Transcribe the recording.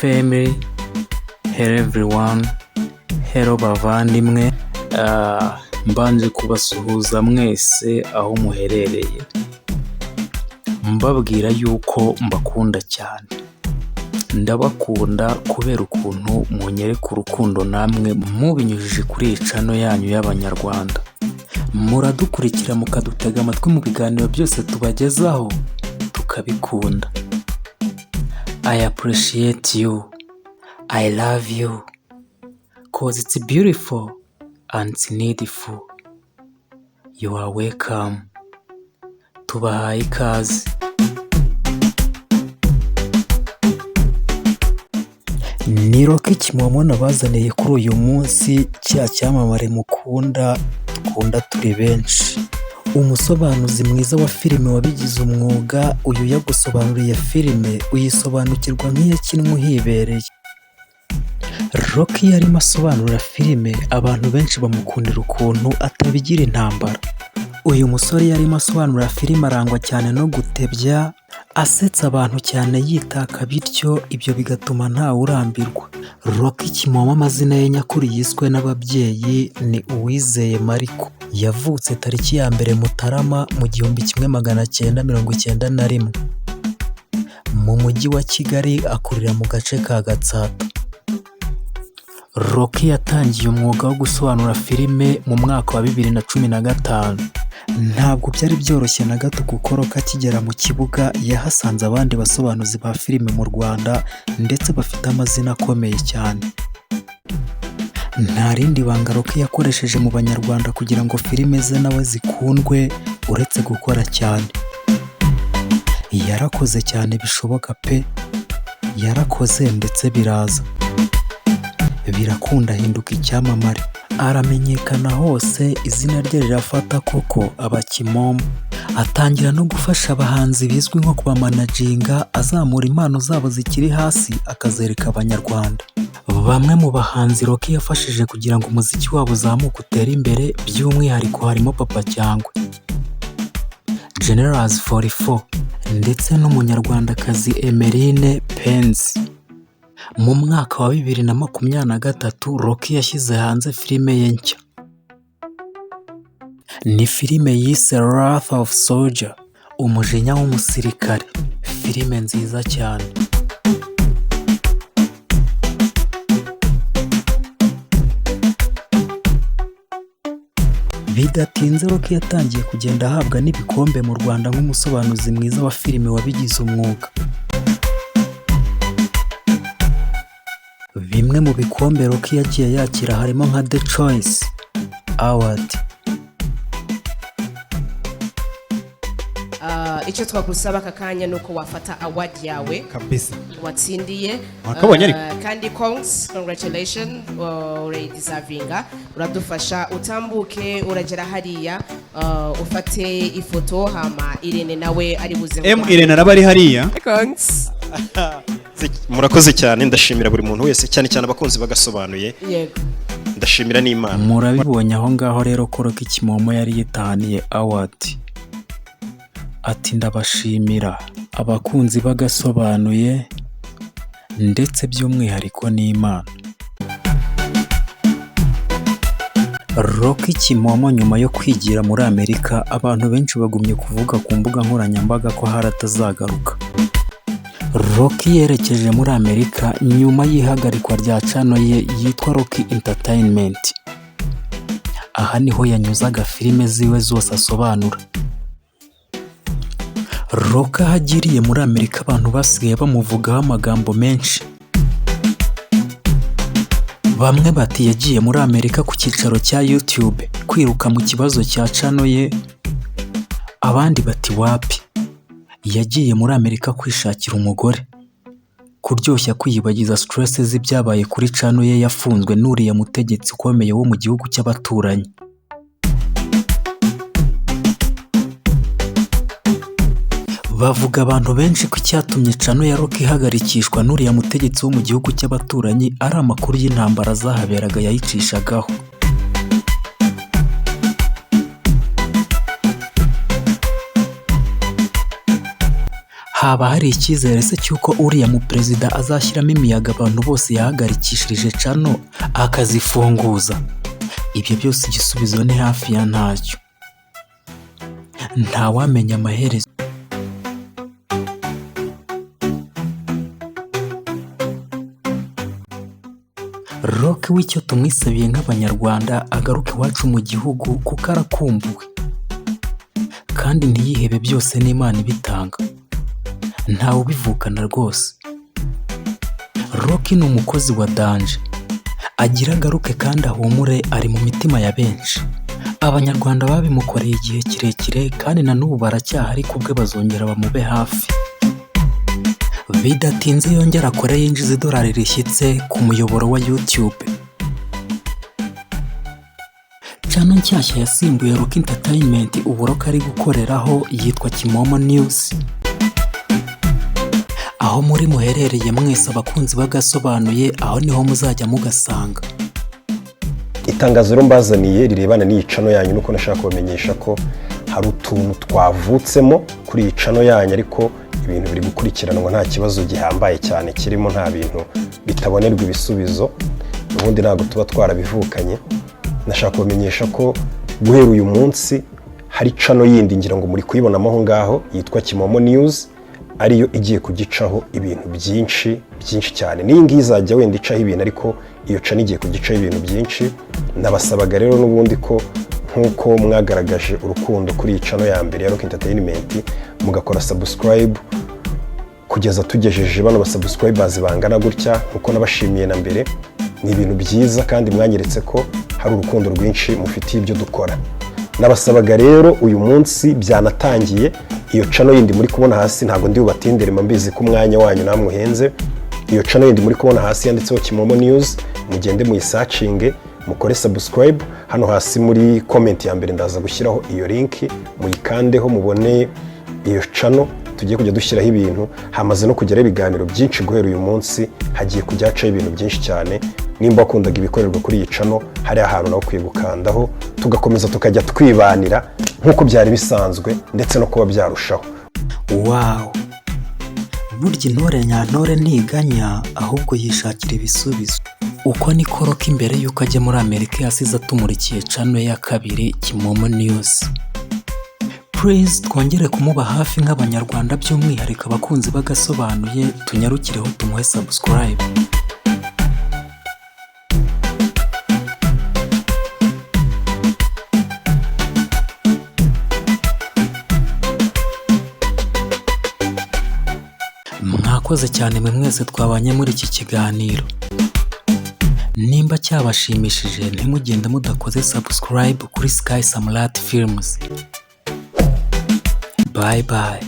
family, hello everyone, hello bavandimwe, mbanje kubasuhuza mwese aho muherereye, mbabwira yuko mbakunda cyane, ndabakunda kubera ukuntu munyereka urukundo namwe mubinyujije kuri iyi channel yanyu y'Abanyarwanda, muradukurikira mukadutega amatwi mu biganiro byose tubagezaho tukabikunda. I appreciate you, I love you, cause it's beautiful and it's needful. You are welcome. Tubahaye ikaze. Ni Rocky Kimomo nabazaniye kuri uyu munsi cya cyamamare mukunda dukunda turi benshi, umusobanuzi mwiza wa filime wabigize umwuga. Uyu yagusobanuriye filime uyisobanukirwa nk'iyakinwe uhibereye. Rocky yarimo asobanura filime, abantu benshi bamukundira ukuntu atabigira intambara. Uyu musore yarimo asobanura filime arangwa cyane no gutebya, asetsa abantu cyane yitaka, bityo ibyo bigatuma ntawe urambirwa. Rocky Kimomo amazina ye nyakuri yiswe n'ababyeyi ni Uwizeye Mariko. Yavutse tariki ya mbere Mutarama mu 1991 mu mujyi wa Kigali, akurira mu gace ka Gatsata. Rocky yatangiye umwuga wo gusobanura filime mu mwaka wa 2015. Ntabwo byari byoroshye na gato kuko Rocky akigera mu kibuga yahasanze abandi basobanuzi ba filime mu Rwanda ndetse bafite amazina akomeye cyane. Nta rindi banga Rocky yakoresheje mu Banyarwanda kugira ngo filime ze nawe zikundwe uretse gukora cyane. Yarakoze cyane bishoboka pe, yarakoze ndetse biraza, birakunda ahinduka icyamamare, aramenyekana hose, izina rye rirafata koko aba Kimomo. Atangira no gufasha abahanzi bizwi nko kubamanaginga, azamura impano zabo zikiri hasi akazereka Abanyarwanda. Bamwe mu bahanzi Rocky yafashije kugira ngo umuziki wabo uzamuke utere imbere, by'umwihariko harimo Papa Cyangwe, Generals 44 ndetse n'umunyarwandakazi Emeline Penzi. Mu mwaka wa 2023 Rocky yashyize hanze filime ye nshya. Ni filime yise Wrath of Soldier, umujinya w'umusirikare. Filime nziza cyane. Bidatinze Rocky yatangiye kugenda ahabwa n'ibikombe mu Rwanda nk'umusobanuzi mwiza wa filime wabigize umwuga. Bimwe mu bikombe Rocky yagiye yakira harimo nka The Choice Award. Icyo twagusaba kakanya nuko wafata award yawe kabisa watsindiye, wakabonye ariko kandi congratulations, deservinga. Uradufasha utambuke uragera hariya, ufate ifoto hama Irene nawe ari buze. Irene arabari hariya. Murakoze cyane, ndashimira buri muntu wese, cyane cyane abakunzi bagasobanuye. Yego, ndashimira n'Imana. Murabibonye aho ngaho rero ko Rocky Kimomo yari yitahaniye award. Ati ndabashimira abakunzi bagasobanuye ndetse by'umwihariko n'Imana. Rocky Kimomo nyuma yo kwigira muri Amerika, abantu benshi bagumye kuvuga ku mbuga nkoranyambaga ko haratazagaruka. Rocky yerekeje muri Amerika nyuma y'ihagarikwa rya channel ye yitwa Rocky Entertainment. Aha niho yanyuzaga filime ziwe zose asobanura. Rocky ahagiriye muri Amerika, abantu basigaye bamuvugaho amagambo menshi. Bamwe bati yagiye muri Amerika ku cyicaro cya YouTube kwiruka mu kibazo cya channel ye, abandi bati wapi, yagiye muri Amerika kwishakira umugore, kuryoshya kwiyibagiza stress z'ibyabaye kuri channel ye yafunzwe n'uriya mutegetsi ukomeye wo mu gihugu cy'abaturanyi. Bavuga abantu benshi ko icyatumye channel ya Rocky ihagarikishwa n'uriya mutegetsi wo mu gihugu cy'abaturanyi ari amakuru y'intambara zahaberaga yayicishagaho. haba hari icyizere se cy'uko uriya mu perezida azashyiramo imiyaga abantu bose yahagarikishirije cano akazifunguza? Ibyo byose igisubizo ni hafi ya ntacyo. Ntawamenya amaherezo. Rock w'icyo tumwisabiye nk'abanyarwanda agaruke iwacu mu gihugu kuko arakumbuwe kandi ntiyihebe, byose n'Imana ibitanga, ntawe ubivukana rwose. Rock ni umukozi wa danje, agira agaruke kandi ahumure, ari mu mitima ya benshi. Abanyarwanda babimukoreye igihe kirekire kandi na n'ubu baracyahari, kubwe bazongera bamube hafi. Bidatinze yongera akore yinjiza idolari rishyitse ku muyoboro wa YouTube. Channel nshyashya yasimbuye Rock Entertainment ubu Rock ari gukoreraho yitwa Kimomo News. Aho muri muherereye mwese abakunzi bagasobanuye, aho niho muzajya mugasanga. Itangazo rero mbazaniye rirebana n'iyi channel yanyu, nuko nashaka kubamenyesha ko hari utuntu twavutsemo kuri iyi channel yanyu, ariko ibintu biri gukurikiranwa, nta kibazo gihambaye cyane kirimo, nta bintu bitabonerwa ibisubizo, ubundi ntabwo tuba twarabivukanye. Nashaka kubamenyesha ko guhera uyu munsi hari channel yindi, ngira ngo muri kuyibonamo aho ngaho, yitwa Kimomo News, ariyo igiye kugicaho ibintu byinshi cyane. N'iyi ngiyi izajya wenda icaho ibintu, ariko iyo channel igiye kugicaho ibintu byinshi. Nabasabaga rero n'ubundi ko nk'uko mwagaragaje urukundo kuri iyi channel ya mbere ya Rock Entertainment, mugakora subscribe kugeza tugejeje bano basubscribers bangana gutya, uko nabashimiye na mbere. Ni ibintu byiza kandi mwanyeretse ko hari urukundo rwinshi mufitiye ibyo dukora. Nabasabaga rero uyu munsi byanatangiye, iyo channel yindi muri kubona hasi, ntago ndi bubatindere, mbizi ko umwanya wanyu namwe uhenze. Iyo channel yindi muri kubona hasi yanditseho Kimomo News, mugende muyisearchinge, mukore subscribe. Hano hasi muri comment ya mbere ndaza gushyiraho iyo link, muyikandeho mubone iyo channel. Tugiye kujya dushyiraho ibintu, hamaze no kugera ibiganiro byinshi. Guhera uyu munsi hagiye kujyaca ibintu byinshi cyane. Nimba wakundaga ibikorerwa kuri iyi channel, hari ahantu nawe ukwiye gukandaho, tugakomeza tukajya twibanira nk'uko byari bisanzwe, ndetse no kuba byarushaho. Wow, burya intore nyantore ntiganya, ahubwo yishakira ibisubizo. Uko niko Rock imbere y'uko ajya muri Amerika yasize atumurikiye channel ya kabiri Kimomo News. Please twongere kumuba hafi nk'abanyarwanda, by'umwihariko abakunzi bagasobanuye, tunyarukireho tumuhe subscribe. Mwakoze cyane mwe mwese twabanye muri iki kiganiro. Nimba cyabashimishije, ntimugende mudakoze subscribe kuri Sky Samrat Films. Bye bye.